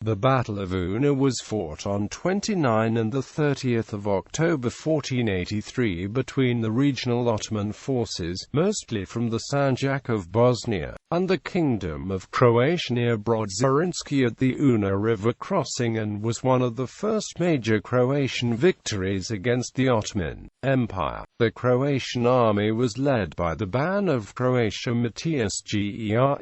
The Battle of Una was fought on 29 and 30 October 1483 between the regional Ottoman forces, mostly from the Sanjak of Bosnia, and the Kingdom of Croatia near Brod Zrinski at the Una River crossing, and was one of the first major Croatian victories against the Ottoman Empire. The Croatian army was led by the Ban of Croatia Matthias Geréb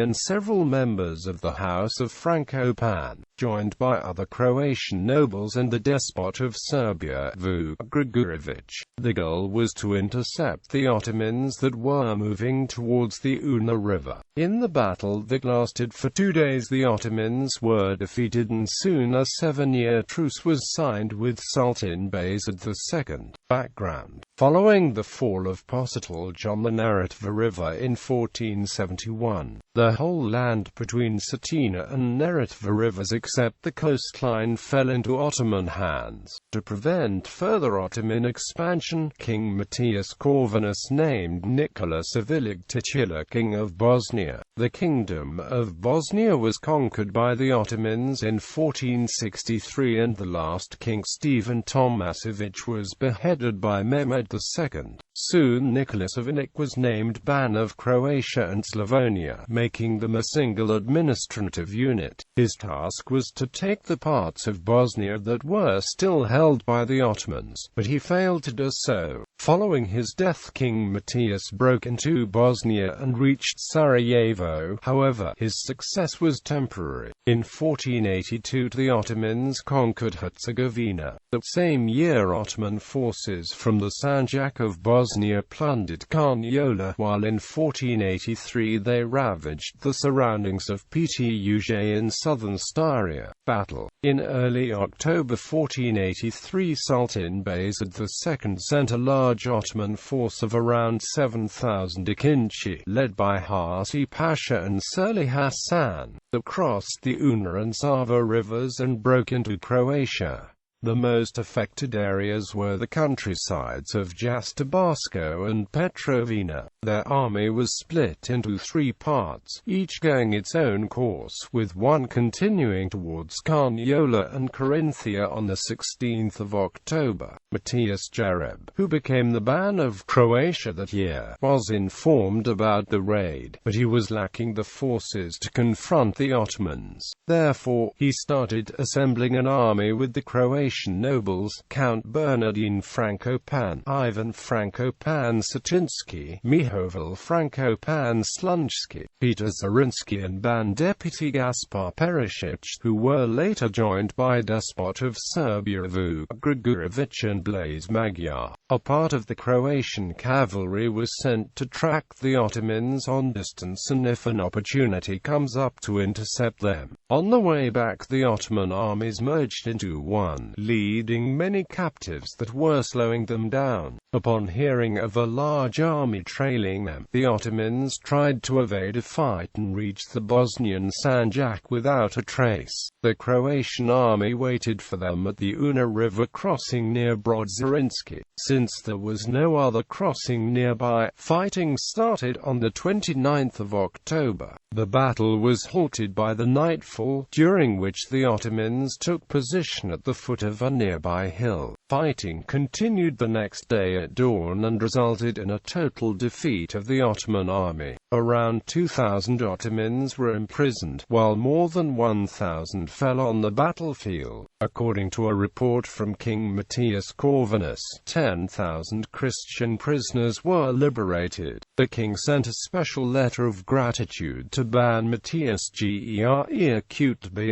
and several members of the House of Frankopan, joined by other Croatian nobles and the Despot of Serbia, Vuk Grgurević. The goal was to intercept the Ottomans that were moving towards the Una River. In the battle that lasted for 2 days, the Ottomans were defeated, and soon a 7-year truce was signed with Sultan Bayezid II. Background: following the fall of Positolj on the Neretva River in 1471, the whole land between Cetina and Neretva rivers except the coastline fell into Ottoman hands. To prevent further Ottoman expansion, King Matthias Corvinus named Nicholas Vuk titular King of Bosnia. The Kingdom of Bosnia was conquered by the Ottomans in 1463, and the last king, Stephen Tomasevic, was beheaded by Mehmed II. Soon Nicholas Vuk was named Ban of Croatia and Slavonia, making them a single administrative unit. His task was to take the parts of Bosnia that were still held by the Ottomans, but he failed to do so. Following his death, King Matthias broke into Bosnia and reached Sarajevo. However, his success was temporary. In 1482 the Ottomans conquered Herzegovina. That same year Ottoman forces from the Sanjak of Bosnia plundered Carniola, while in 1483 they ravaged the surroundings of Ptuj in southern Styria. Battle. In early October 1483 Sultan Bayezid II sent a large Ottoman force of around 7,000 Akinci, led by Hasi Pasha and Sirli Hassan, that crossed the Una and Sava rivers and broke into Croatia. The most affected areas were the countrysides of Jastobarsko and Petrovina. Their army was split into 3 parts, each going its own course, with one continuing towards Carniola and Carinthia on the 16th of October. Matthias Geréb, who became the Ban of Croatia that year, was informed about the raid, but he was lacking the forces to confront the Ottomans. Therefore, he started assembling an army with the Croatian nobles, Count Bernardin Frankopan, Ivan Frankopan Satinsky, Mihovil Frankopan Slunjski, Peter Zrinski and Ban Deputy Gaspar Perisic, who were later joined by Despot of Serbia Vuk Grgurević and Blaise Magyar. A part of the Croatian cavalry was sent to track the Ottomans on distance, and if an opportunity comes up, to intercept them. On the way back the Ottoman armies merged into one, leading many captives that were slowing them down. Upon hearing of a large army trailing them, the Ottomans tried to evade a fight and reached the Bosnian Sanjak without a trace. The Croatian army waited for them at the Una River crossing near Brod Zrinski. Since there was no other crossing nearby, fighting started on the 29th of October. The battle was halted by the nightfall, during which the Ottomans took position at the foot of a nearby hill. Fighting continued the next day at dawn and resulted in a total defeat of the Ottoman army. Around 2,000 Ottomans were imprisoned, while more than 1,000 fell on the battlefield. According to a report from King Matthias Corvinus, 10,000 Christian prisoners were liberated. The king sent a special letter of gratitude to Ban Matthias Geréb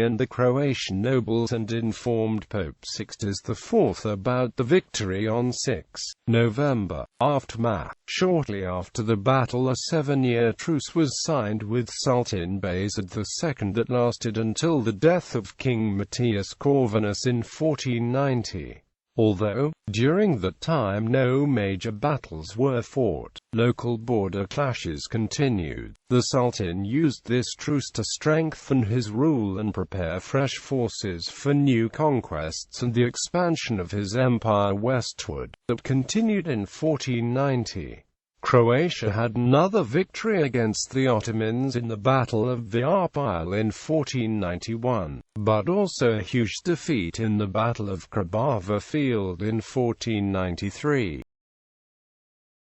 and the Croatian nobles, and informed Pope Sixtus IV about the victory on 6 November. Aftermath. Shortly after the battle, a 7-year truce was signed with Sultan Bayezid II that lasted until the death of King Matthias Corvinus in 1490. Although, during that time no major battles were fought, local border clashes continued. The Sultan used this truce to strengthen his rule and prepare fresh forces for new conquests and the expansion of his empire westward, that continued in 1490. Croatia had another victory against the Ottomans in the Battle of Vrapolje in 1491, but also a huge defeat in the Battle of Krbava Field in 1493.